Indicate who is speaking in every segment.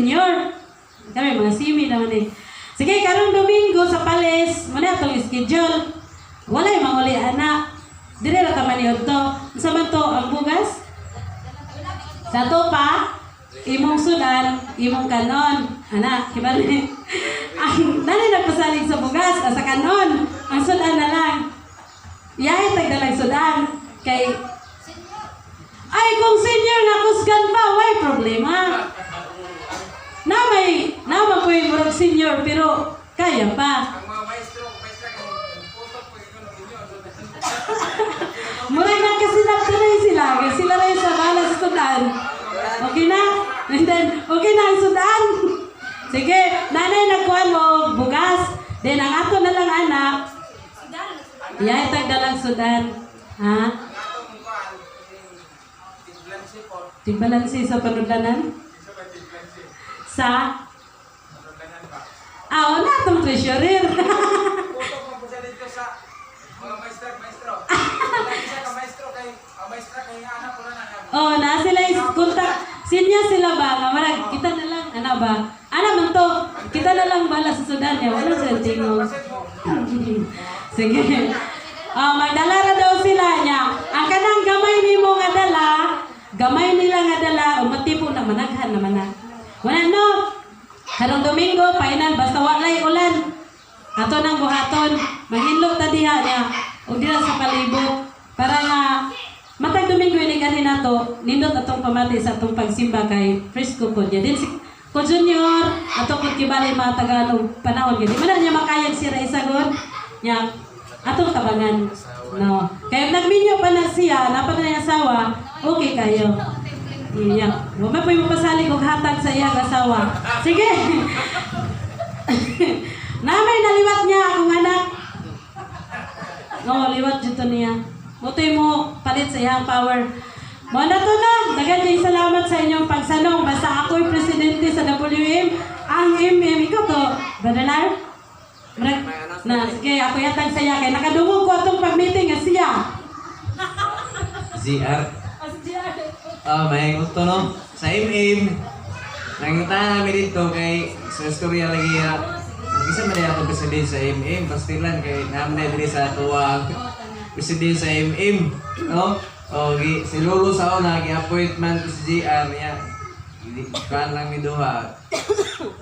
Speaker 1: senior. Kami mga simi naman eh. Sige, karong Domingo sa Palace, muna itong schedule. Walay manguli anak. Dire ra ka maniod to. Sa man to ang bugas? Sa to pa, imong sudan, imong kanon. Anak, kibali. Ang dali nagpasalig sa bugas, sa kanon. Ang sudan na lang. Yahay tagdalag sudan. Kay ay kung senior na kusgan pa, why problema? Na po yung murag senior pero kaya pa.
Speaker 2: Ang mga maestro kung putok po yung inyo.
Speaker 1: Murag nagkasilap na rin sila. Sila rin sa bala sa sudan. Okay na? And then, okay na ang sudan. Sige, nanay nagkuhan mo bugas. Then ang ato na lang anak. Yahay tagdalang sudan. Ha? Tigbalansi sa panudlanan? Sa? Oo, na itong treasurer.
Speaker 2: Putok mo po siya dito sa mga maestro. Isa ka maestro kay maestra kay anak ko na
Speaker 1: Oo, na sila kontak. Sinya sila ba? Nga marag, kita na lang. Ano ba? Ano man to? Kita na lang bala sa sudan niya. Wala siya tingog. Sige. Magdala na daw sila niya. Ang kanang gamay ni mo nga dala, gamay nila nga dala, umatipo na managhan naman na. Wala no. Karong Domingo, final, basta walay ulan. Ato nang buhaton. Mahinlo ta diha niya. O dira sa palibot. Para nga, matag Domingo yung ganin nato, nindot atong pamati sa atong pagsimba kay Frisco po niya. Din si Ko Junior, ato po kibali mga Tagalog panahon. Di man niya makayag sira isagon. Niya, atong tabangan. No. Kaya nagminyo pa na siya, napan na yung asawa, okay kayo. Iya. Wala po yung pasalig og hatag sa iyang asawa. Sige. Namay naliwat niya akong anak. No, liwat dito niya. Mutoy mo palit sa iyang power. Mo na to na. Dagan kay salamat sa inyong pagsanong. Basta ako'y presidente sa WM. Ang MM, ikaw to. Badalar? Na, sige, ako yatag sa iya. Kaya nakadungog ko itong pag-meeting nga siya.
Speaker 3: ZR. May gusto no? Sa MM, nakita namin dito kay sa istorya lagi isa man ako presidente sa MM, pastilan kay namin na sa tuwag presidente sa MM, no? O, si Lolo sa una, gi-appointment ko si JR niya. Kan lang ni Duha.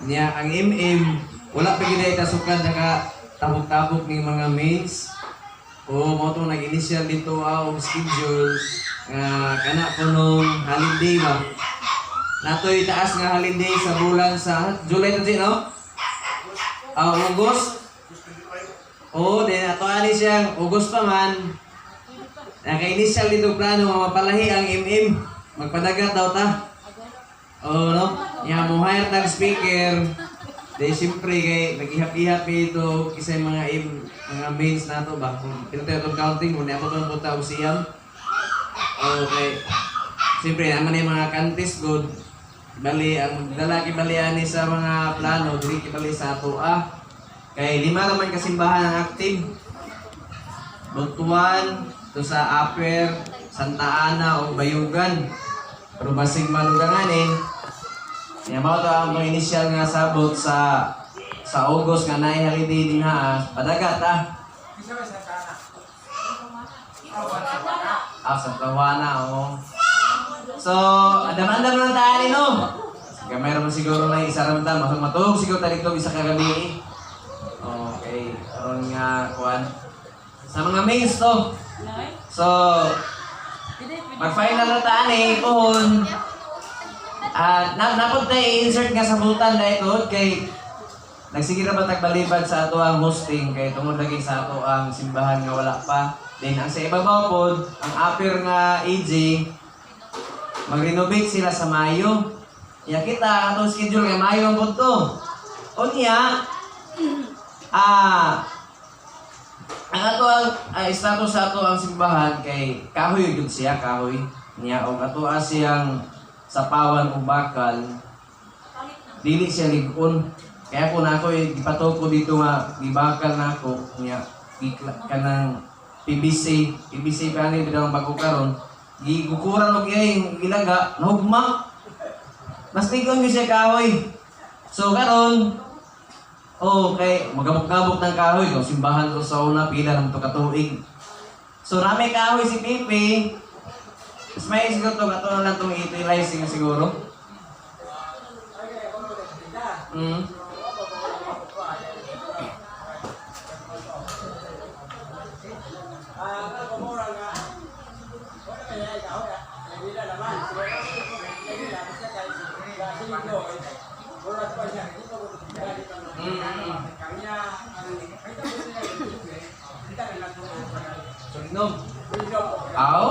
Speaker 3: Niya, ang MM, wala pa gina itasukan naka tabok-tabok ng mga mains. O, mo itong nag-initial dito ang schedule kana ko nung holiday ba? Natoy taas nga holiday sa bulan sa July na din, no? August. Oh, then ato ani siyang August pa man. Naka-initial dito plano nga mapalahi ang MM. Magpadagat daw ta. Oh, no? Yang mo hire tag speaker. Dahil siyempre kay nag-ihap-ihap ito kisay mga mains nato ba? Kung pinatay itong counting, kung nato itong puta o siyam. Okay. Siyempre naman yung mga kantis good. Bali, ang dalaki baliani sa mga plano, dili kibali sa ato Kay 5 naman kasimbahan ang active. Buntuan, to sa Upper, Santa Ana o Bayugan. Pero basig manugangan Yan mo to ang initial nga sabot sa August nga naay holiday din padagat
Speaker 2: Isa ba sa kana?
Speaker 3: Santa Juana, So, adam-adam lang tayo, no? Kaya mayroon siguro na isa ramdam. Matulog siguro tayo dito isa kagabi. Okay, karon nga, kuwan. Sa mga mains to. So, mag-final na tayo, pohon. Napod tayo i-insert nga sa butan na ito kay nagsigira ba tagbalibad sa ato ang hosting kay tungod lagi sa ato ang simbahan nga wala pa. Then ang sa ibabaw pod, ang upper nga AJ mag-renovate sila sa Mayo. Ya kita ang atong schedule nga Mayo ang pod to. Unya ang ato ang status sa ato ang simbahan kay kahoy gyud siya kahoy. Niya og ato siyang sapawan o bakal. Dili siya ligon. Kaya kung ako ipatok ko dito nga gibakal na ako niya kanang PVC pa ni bidang bago karon gigukuran og iyang ilaga nahugma mas ligon gyud siya kahoy. So karon, kay magabok-gabok ng kahoy, no, simbahan to sa una pila ng to katuig. So rami kahoy si Pipi. Mas may siguro to kato na lang tong utilize siguro. Sulinom. Aw?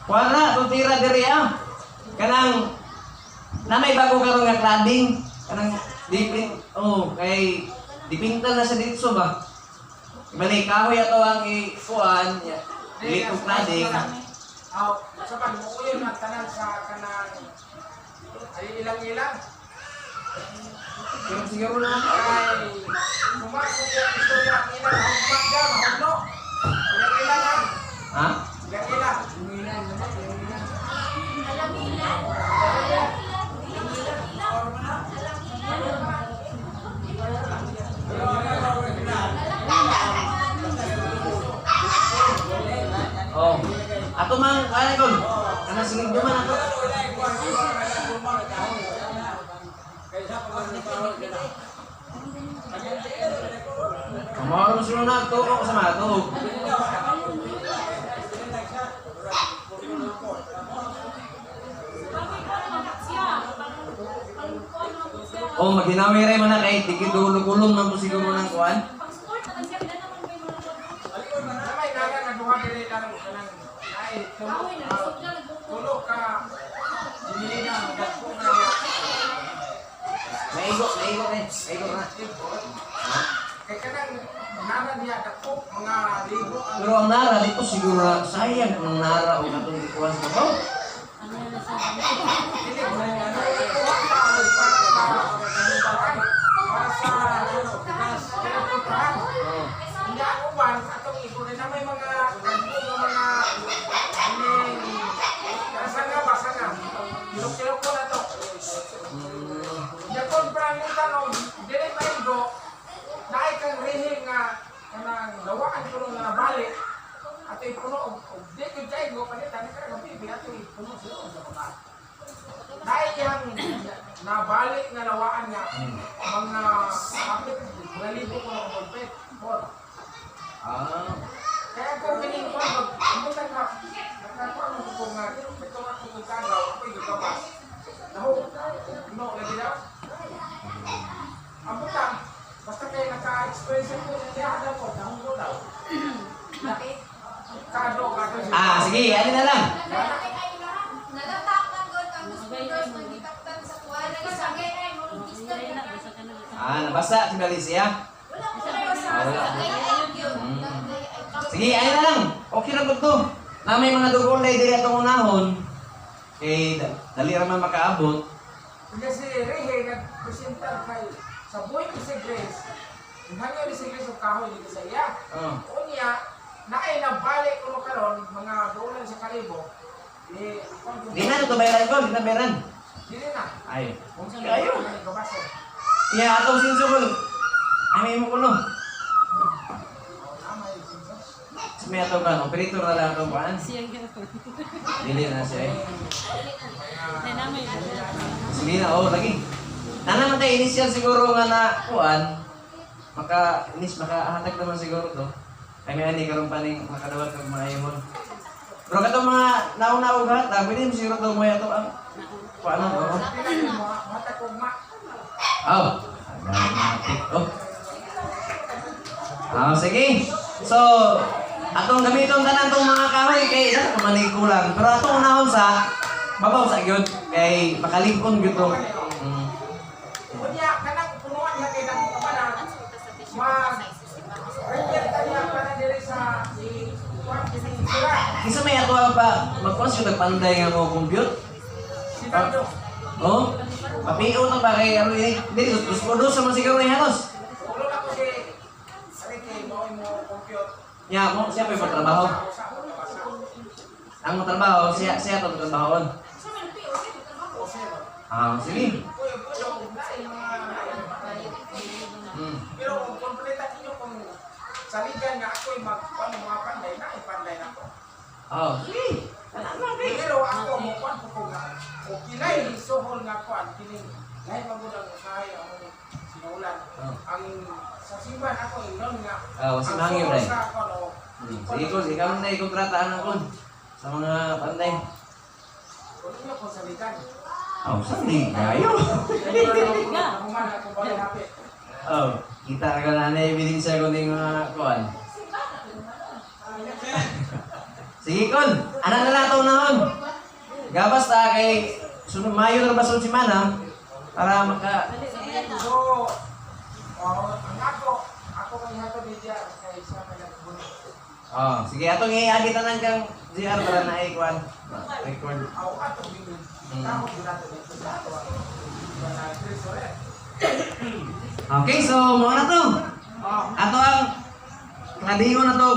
Speaker 3: Wala, tutira diri ah. Kanang namay bago karon nga cladding. Kanang dipin, kay dipintal na sa dito ba? Balik kahoy ato ang ikuan, dili ko cladding.
Speaker 2: Saban mo uyon ang tanan sa kanang ay ilang-ilang.
Speaker 3: Pero siguro na
Speaker 2: Ay pumasok yung istorya ang ilang magda, mahulno. Ilang-ilang lang.
Speaker 3: ha?
Speaker 2: Ilang-ilang.
Speaker 3: Oh. Ato man kaya kon. Kana singig man ato. Mamaron sila na to ko sa mato. Oh, maginawi rin man na kay tiki dulo-gulong man po siguro ng kuan.
Speaker 2: Namay naga nga duha diri lang kanang ay tulo ka dinili na dagko na niya.
Speaker 3: Maigo na.
Speaker 2: Kay kanang nana niya dagko mga libo ang
Speaker 3: Pero ang nara dito siguro na sayang kung nara o katong kuan sa baw.
Speaker 2: hindi ako man atong ikunin na may mga basanga kilok-kilok ko na to yakon parang yung tanong dili maigo na ay kang rihing nga kanang lawaan ko nung nabalik at ipuno og di ko jaygo palitan ka ng bibi at ipuno sila sa mga dahil yung nabalik nga lawaan nga mga kapit nalibo ko ng pulpit kaya kung piling ko amutan ka nagkakaroon mo kung ito nga kung kagaw ako'y gagabas naho lagi daw amutan basta kayo naka-experience ko siya daw ko nahong ko daw kado
Speaker 3: Sige, ano na lang. Nabasa si Alicia. Sige, ano na lang. Okay na po to. Na may mga dugol na diri atong unahon. Dali raman makaabot.
Speaker 2: kasi Rehe nag-presenta kay sa buhay ko si Grace hangyo ni si Grace o kahoy dito sa iya unya na ay nabalik ko karon mga dolan sa kalibo
Speaker 3: Di na ito bayaran ko, di na bayaran.
Speaker 2: dili na
Speaker 3: Ay.
Speaker 2: kung sa
Speaker 3: Ayo.
Speaker 2: gabaso
Speaker 3: Iya, atong sinsugol. Ay, may mo kuno. May ato ka, operator na lang itong paan.
Speaker 1: Siyang gano'n.
Speaker 3: Dili na siya eh.
Speaker 1: Ay, namin.
Speaker 3: Sige na, lagi. Nanaman tayo initial siguro nga na kuan. Makahatag naman siguro to. Ay may ani karon pa ning makadawat kag mga imon. Pero katong mga nauna og hatag, pwede mo siguro to mo ato ang kuan na.
Speaker 2: mata ko ma
Speaker 3: Sige. So, atong gamiton tanan tong mga kahoy kay isa ko manig kulang. Pero atong unahon sa babaw sa gyud kay makalingkon gyud to.
Speaker 2: unya kanang punuan nga kay nang kapanan repair kanya para diri sa sila
Speaker 3: Kisa may ato pa magkuan siya nagpanday nga mo compute.
Speaker 2: sinado
Speaker 3: Papiyo na ba kay ano eh? Hindi, dos sama siguro ni Hanos.
Speaker 2: ulo na ko si Ricky mo compute
Speaker 3: Ya, mo siya may trabaho. Ang trabaho siya to trabaho. Sige.
Speaker 2: Pero kung kompletan ninyo kung saligan nga ako'y mga panday na, ipanday na ko.
Speaker 3: Sige.
Speaker 2: Pero ako, mukuan ko kung o kinay sohol nga kuan, kining lahat magudang usahay ang sinulan. Ang sa simban ako, inon nga.
Speaker 3: Sinangin rin.
Speaker 2: Sa kuan, o
Speaker 3: Sige ko, ikaw na ikontrataan ako sa mga panday.
Speaker 2: kung inyo kung saligan.
Speaker 3: Sali kayo.
Speaker 2: Nakuman ako ba hapit.
Speaker 3: Kita ka na ebidensya ko ng mga kuan. Sige kon, anak na lataw na hon. Gabas ta kay sunod Mayo na basod si Mana para maka
Speaker 2: So, ang ako kang hato di diya kay sa may nagbunot.
Speaker 3: sige atong i-aditan kang GR para na kuan. Record.
Speaker 2: Ako ato din. Ako dito dito sa ato. Para treasure.
Speaker 3: Okay, so mo na to. Ato ang kladingon na to.